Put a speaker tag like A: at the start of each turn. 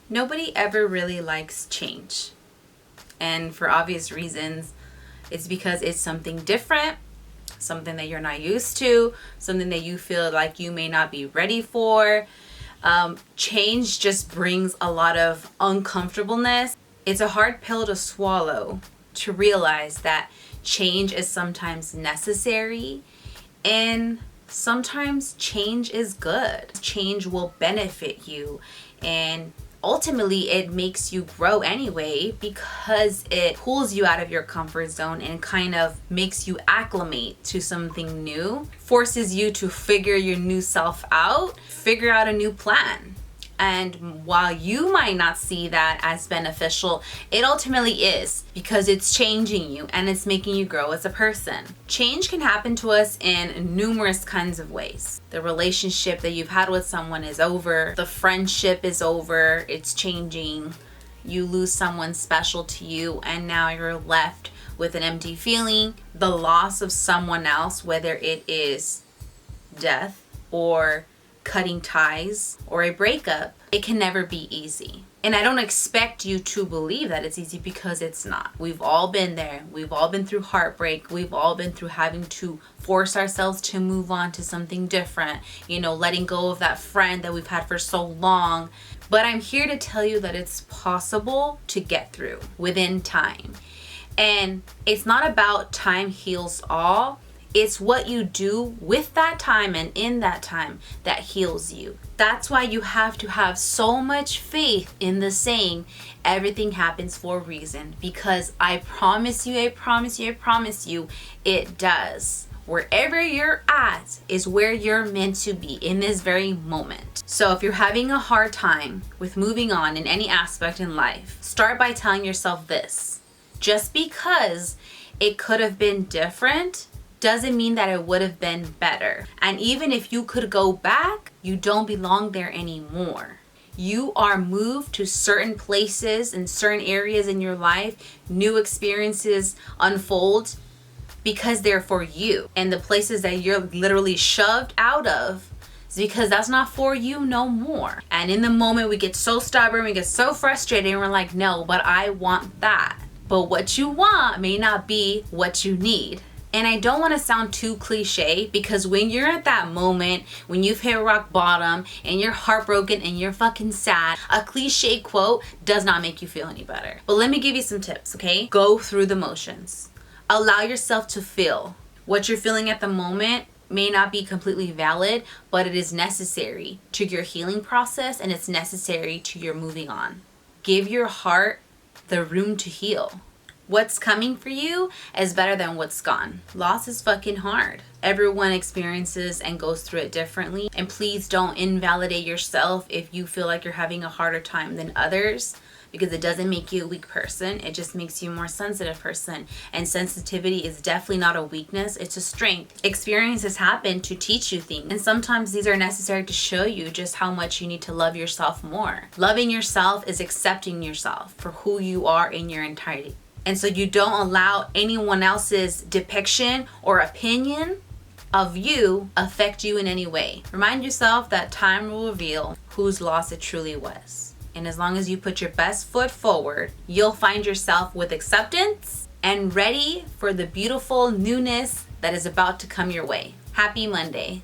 A: Nobody ever really likes change. And for obvious reasons, it's because it's something different, something that you're not used to, something that you feel like you may not be ready for. Change just brings a lot of uncomfortableness. It's a hard pill to swallow to realize that change is sometimes necessary and sometimes change is good. Change will benefit you, and ultimately it makes you grow anyway because it pulls you out of your comfort zone and kind of makes you acclimate to something new, forces you to figure your new self out, figure out a new plan. And while you might not see that as beneficial, it ultimately is, because it's changing you and it's making you grow as a person. Change can happen to us in numerous kinds of ways. The relationship that you've had with someone is over. The friendship is over. It's changing. You lose someone special to you and now you're left with an empty feeling. The loss of someone else, whether it is death or cutting ties or a breakup, it can never be easy. And I don't expect you to believe that it's easy, because it's not. We've all been there. We've all been through heartbreak. We've all been through having to force ourselves to move on to something different, letting go of that friend that we've had for so long. But I'm here to tell you that it's possible to get through within time. And it's not about time heals all. It's what you do with that time and in that time that heals you. That's why you have to have so much faith in the saying, everything happens for a reason. Because I promise you, it does. Wherever you're at is where you're meant to be in this very moment. So if you're having a hard time with moving on in any aspect in life, start by telling yourself this: just because it could have been different doesn't mean that it would have been better. And even if you could go back, you don't belong there anymore. You are moved to certain places and certain areas in your life. New experiences unfold because they're for you. And the places that you're literally shoved out of is because that's not for you no more. And in the moment, we get so stubborn, we get so frustrated, and we're like, no, but I want that. But what you want may not be what you need. And I don't want to sound too cliche, because when you're at that moment, when you've hit rock bottom and you're heartbroken and you're fucking sad, a cliche quote does not make you feel any better. But let me give you some tips, okay? Go through the motions. Allow yourself to feel. What you're feeling at the moment may not be completely valid, but it is necessary to your healing process and it's necessary to your moving on. Give your heart the room to heal. What's coming for you is better than what's gone. Loss is fucking hard. Everyone experiences and goes through it differently. And please don't invalidate yourself if you feel like you're having a harder time than others, because it doesn't make you a weak person. It just makes you a more sensitive person. And sensitivity is definitely not a weakness, it's a strength. Experiences happen to teach you things. And sometimes these are necessary to show you just how much you need to love yourself more. Loving yourself is accepting yourself for who you are in your entirety. And so you don't allow anyone else's depiction or opinion of you affect you in any way. Remind yourself that time will reveal whose loss it truly was. And as long as you put your best foot forward, you'll find yourself with acceptance and ready for the beautiful newness that is about to come your way. Happy Monday.